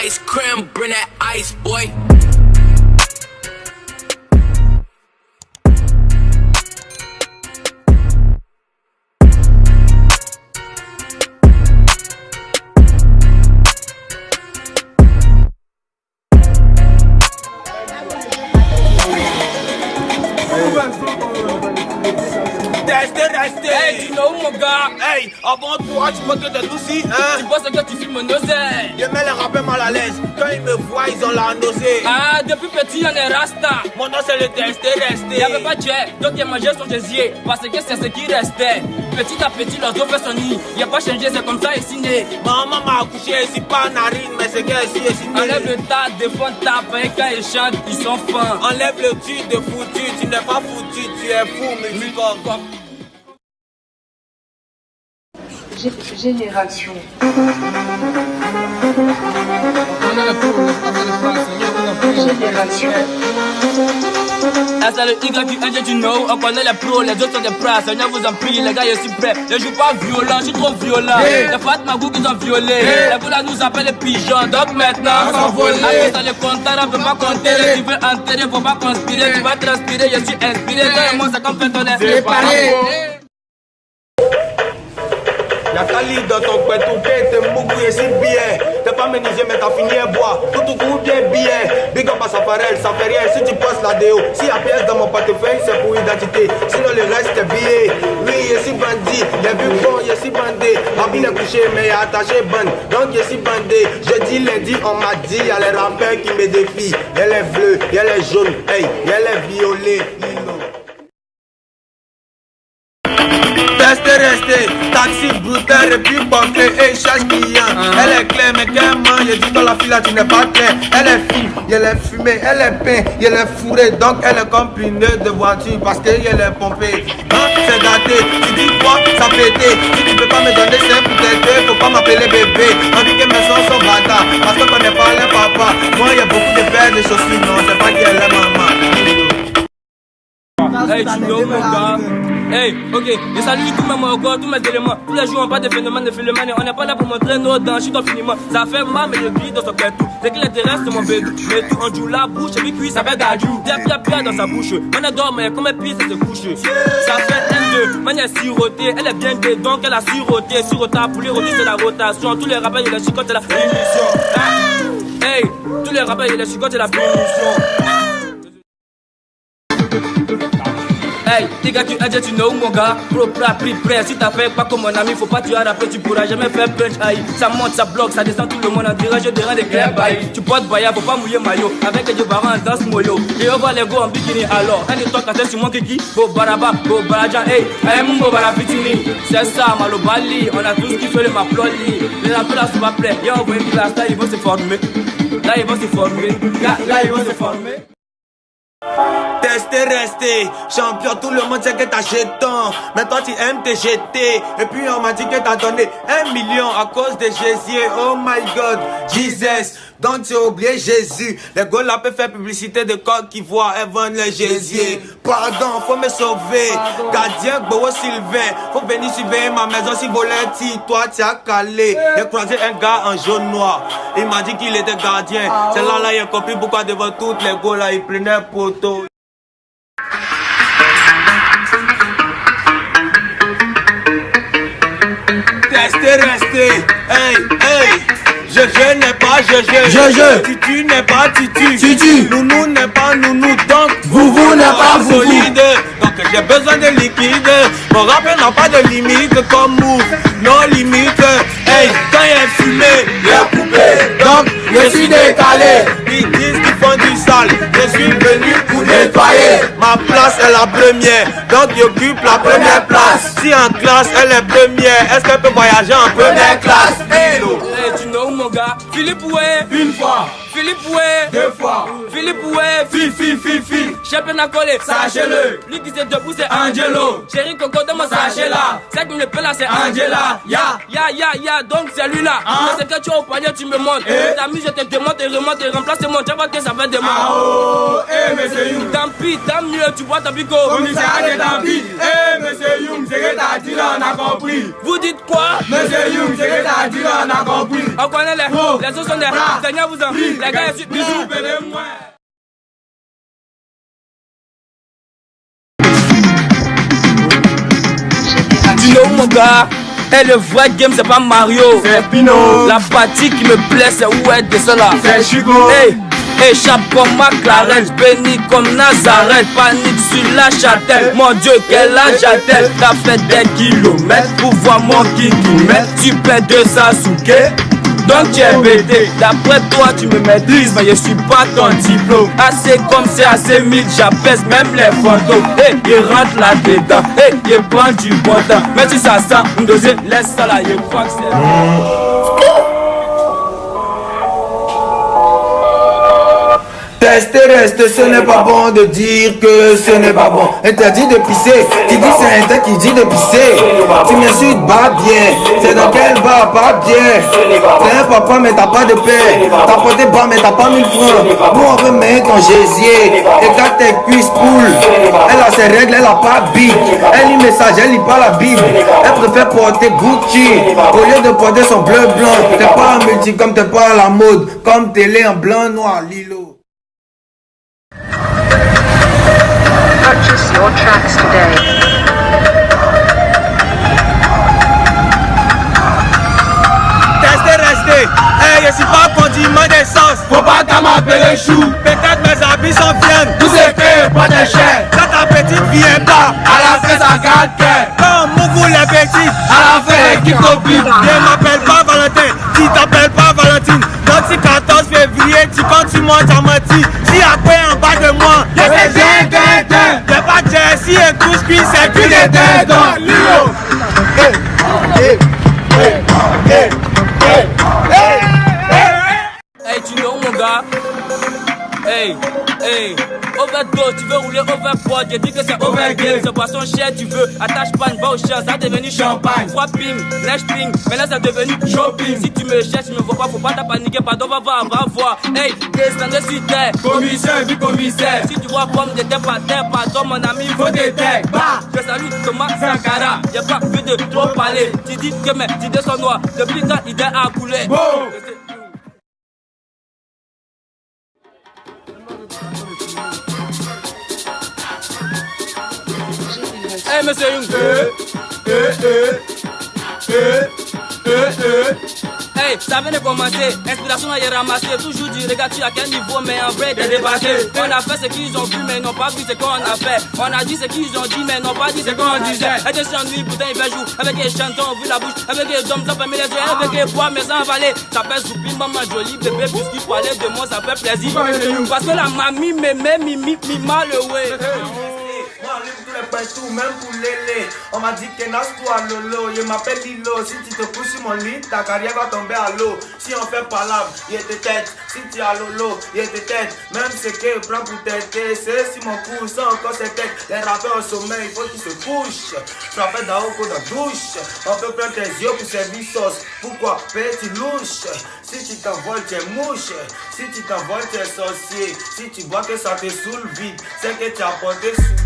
ice cream, bring that ice, boy. Hey, tu know où mon gars? Hey, avant toi, tu vois que t'es aussi, hein? Tu penses que tu filmes nos ailes? Je mets les rappeurs mal à l'aise. Quand ils me voient, ils ont la nausée. Ah, depuis petit, on est rasta. Mon nom, c'est le testé, resté. Y'avait pas de jet, donc il mangeait son gésier. Parce que c'est ce qui restait. Petit à petit, l'oiseau fait son nid. Il a pas changé, c'est comme ça ici né. Maman m'a accouché, ici pas narine, mais c'est qu'elle ici né. Enlève le tas, défend ta paix, quand ils chantent, ils sont fins. Enlève le tu de foutu, tu n'es pas foutu, tu es fou, multicom. Génération. Génération. Ah, c'est le YQNG, tu know, on connaît les pros, les autres sont des pras, Seigneur vous en prie, les gars, je suis prêt. Je joue pas violent, je suis trop violent. Les Fatma Gou qui ont violé, les Goula nous appellent les pigeons, donc maintenant, on s'envole. Après ça, les compteurs, on peut pas compter, les tu veux enterrer, faut pas conspirer, tu vas transpirer, je suis inspiré, toi et moi, c'est comme fait on est séparés. Y'a Kali dans ton coin, tout t'es mougou et si bien. T'es pas ménisé, mais t'as fini à boire. Tout coup bien. Big up à Safarel, ça fait rien. Si tu postes la déo, si y'a pièce dans mon portefeuille, c'est pour identité. Sinon, le reste, c'est billet. Oui, je suis bandit. Les vues bon, je suis bandé. Habile est couché, mais attaché bonne. Donc, je suis bandé. Jeudi, lundi, on m'a dit, y'a les rappeurs qui me défient. Y'a les bleus, y'a les jaunes, hey, y'a les violets. Resté, taxi brutal et puis banqué et charge client. Elle est claire mais qu'elle mange, je dis dans la file tu n'es pas clair. Elle est fine, elle est fumée, elle est peint, elle est fourrée. Donc elle est comme pneu de voiture parce qu'elle est pompée. Hein, c'est gâté, tu dis quoi, ça pété. Si tu peux pas me donner 5 pour t'aider, faut pas m'appeler bébé. On dit que mes sons sont bâtards parce qu'on connaît pas les papas. Moi il y a beaucoup de paires de chaussures, non, c'est pas qu'elle est maman. Hey, tu know mon gars. Hey, ok, je salue tous mes morgos, tous mes éléments. Tous les jours on parle de phénomènes, de phénomènes. On n'est pas là pour montrer nos dents, je suis ton finiment. Ça fait mal, mais le billet dans son pétou. C'est qu'il intéresse mon bédou. Mais tout en joue la bouche, et puis ça fait gadjou. Pia dans sa bouche. On adore, mais comme elle pisse, elle se couche. Ça fait N2, manière sirotée. Elle est bien gaie, donc elle a siroté. Sirota, poulet rôti, c'est la rotation. Tous les rappels, il a chicote, c'est la punition. Hey, tous les rappels, il a chicote, c'est la punition. Hey, les gars, tu know mon gars, propre, pris prêt. Si t'as fait pas comme mon ami, faut pas tu as rappelé, tu pourras jamais faire punch. Aïe, ça monte, ça bloque, ça descend tout le monde en direct. Je dirais des clairs bails. Tu portes baya, faut pas mouiller maillot. Avec les parents en danse moyo. Et on va les go en bikini alors. Un de toi quand sur mon kiki, go baraba, go barajan. Hey, mon go barabitini. C'est ça, malobali. On a tous kiffé le maploli. Les rappels là sont pas prêts. Y'a envoyé une classe, là ils vont se former. Là ils vont se former. Là ils vont se former. Resté, champion, tout le monde sait que t'as jeton. Mais toi tu aimes te jeter. Et puis on m'a dit que t'as donné 1 million à cause de Jésus. Oh my God, Jesus. Donc tu as oublié Jésus. Les gars là peuvent faire publicité de coq qui voient et vendent les Jésus. Pardon, faut me sauver. Gardien, Bowo Sylvain. Faut venir surveiller ma maison si voleti. Toi tu as calé. J'ai croisé un gars en jaune noir. Il m'a dit qu'il était gardien. C'est là il a compris pourquoi devant toutes les gars là il prenait poteau. Resté, hey, je n'ai pas je, Titu n'est pas titu, Nounou n'est pas nounou, donc vous n'est pas solide, donc j'ai besoin de liquide, mon rappel n'a pas de limite, comme move, non limite, hey, quand il est fumé, il est coupé, donc je suis décalé, ils disent qu'ils font du sale, je suis venu pour nettoyer, ma place est la première, donc j'occupe la première place, si en classe elle est première, est-ce qu'elle peut voyager en première classe? Hey, tu know mon gars, Philippe Oué, Une fois, Philippe Oué, 2 fois, Philippe Oué, fi, j'ai peine à coller, sachez-le. Lui qui s'est debout c'est Angelo. Chéri Coco donne-moi Sachez-la. C'est qui me plaît là c'est Angela. Ya, donc c'est lui là. C'est que tu as au panier, tu me montres. T'as mis, je te démonte et remonte et remplace mon. Tu vois que ça fait des mots. Ah oh, monsieur Young. Tant pis, tant mieux, tu vois ta bico. Commissariat de tant pis. Monsieur Young, c'est que t'as dit là, on a compris. Vous dites quoi? Monsieur Young, c'est que t'as dit là, on a compris. On connaît les autres sont des. Seigneur vous en. Les gars, je suis bisous. Tu know mon gars, et le vrai game c'est pas Mario, c'est Pino. La partie qui me plaît c'est où est de cela. C'est Chico. Hey, échappe comme McLaren, béni comme Nazareth, panique sur la châtelle. Mon Dieu, quel âge a-t-elle? T'as fait des kilomètres pour voir mon kilomètre. Tu plais de Sasuke, donc tu es bêté. D'après toi tu me maîtrises, mais je suis pas ton diplôme. Assez comme c'est assez mille, j'apaise même les fantômes. Hey, il rentre là-dedans, hey, il prend du bon temps. Mais si ça sent, une deuxième, laisse ça là, je crois que c'est... Tester, rester, ce n'est pas bon de dire que ce n'est pas bon. Interdit de pisser, qui dit c'est un qui dit de pisser. Tu m'insultes, bah bien. C'est dans quel bar, pas bien. T'es un papa mais t'as pas de paix. T'as porté bas mais t'as pas 1000 francs. Nous on veut mettre ton gésier. Et quand tes cuisses coulent, elle a ses règles, elle a pas big. Elle lit message, elle lit pas la Bible. Elle préfère porter Gucci au lieu de porter son bleu blanc. T'es pas un multi comme t'es pas à la mode. Comme télé en blanc, noir, lilo. Purchase your tracks today. Rester. Hey, je suis pas condiment d'essence. Faut pas qu'à m'appeler chou. Peut-être mes habits sont viennent. Tout c'est que pas de chair. Quand ta petite vient pas, à la fin ça garde cœur. Quand Mougou les petites, à la fin qui copie. Ne m'appelle pas Valentin, si t'appelles pas Valentine. Donc si 14 février, tu quand tu montes à menti. Si après en bas de moi, y'a des gens. T'es pas Jessie et tout ce qui c'est que des têtes. Lilo. Hey, tu know mon gars. Hey, overdose, tu veux rouler overboard, j'ai dit que c'est overgame. Ce boisson cher, tu veux, attache pas une va au cher, ça a devenu champagne. 3 ping, neige ping, mais là ça a devenu shopping. Si tu me cherches, tu me vois pas, faut pas paniquer, pardon, va voir. Hey, descendez sur terre. Commissaire, du commissaire. Si tu vois pomme de terre par terre, pardon mon ami, Faut des têtes. Bah. je salue Thomas Sankara, y'a pas vu de trop parler. Tu dis que mes idées sont noires, depuis quand l'idée a coulé. Bon. Hey monsieur Young. Hey, ça vient de commencer, inspiration à y ramasser. Toujours du regard, tu à quel niveau, mais en vrai t'es dépassé. On a fait ce qu'ils ont vu, mais n'ont pas vu ce qu'on a fait. On a dit ce qu'ils ont dit, mais n'ont pas dit ce qu'on disait. Et je s'ennuie, pourtant il fait jour. Avec les chansons, vu la bouche. Avec les hommes, ça ferme les yeux. Avec les bois, mais sans avaler. Ça fait soupir, maman jolie, bébé, puisqu'il parlait de moi, ça fait plaisir. Parce que la mamie m'aimait, mimi, mal le way. Moi, livre tous les points, tout, même pour l'élé. On m'a dit que nas-toi lolo. Je m'appelle Lilo. Si tu te couches sur mon lit, ta carrière va tomber à l'eau. Si on fait palabre, il te tête. Si tu as lolo, il te tête. Même ce que prend pour tête, c'est si mon cou, sans encore ses têtes. Les rappeurs au sommeil, il faut qu'ils se couchent. Frappez d'Aoko dans la douche. On peut prendre tes yeux pour servir sauce. Pourquoi? Petit louche. Si tu t'envoles, tu es mouche. Si tu t'envoles, tu es sorcier. Si tu vois que ça te saoule vite, c'est que tu as porté sous.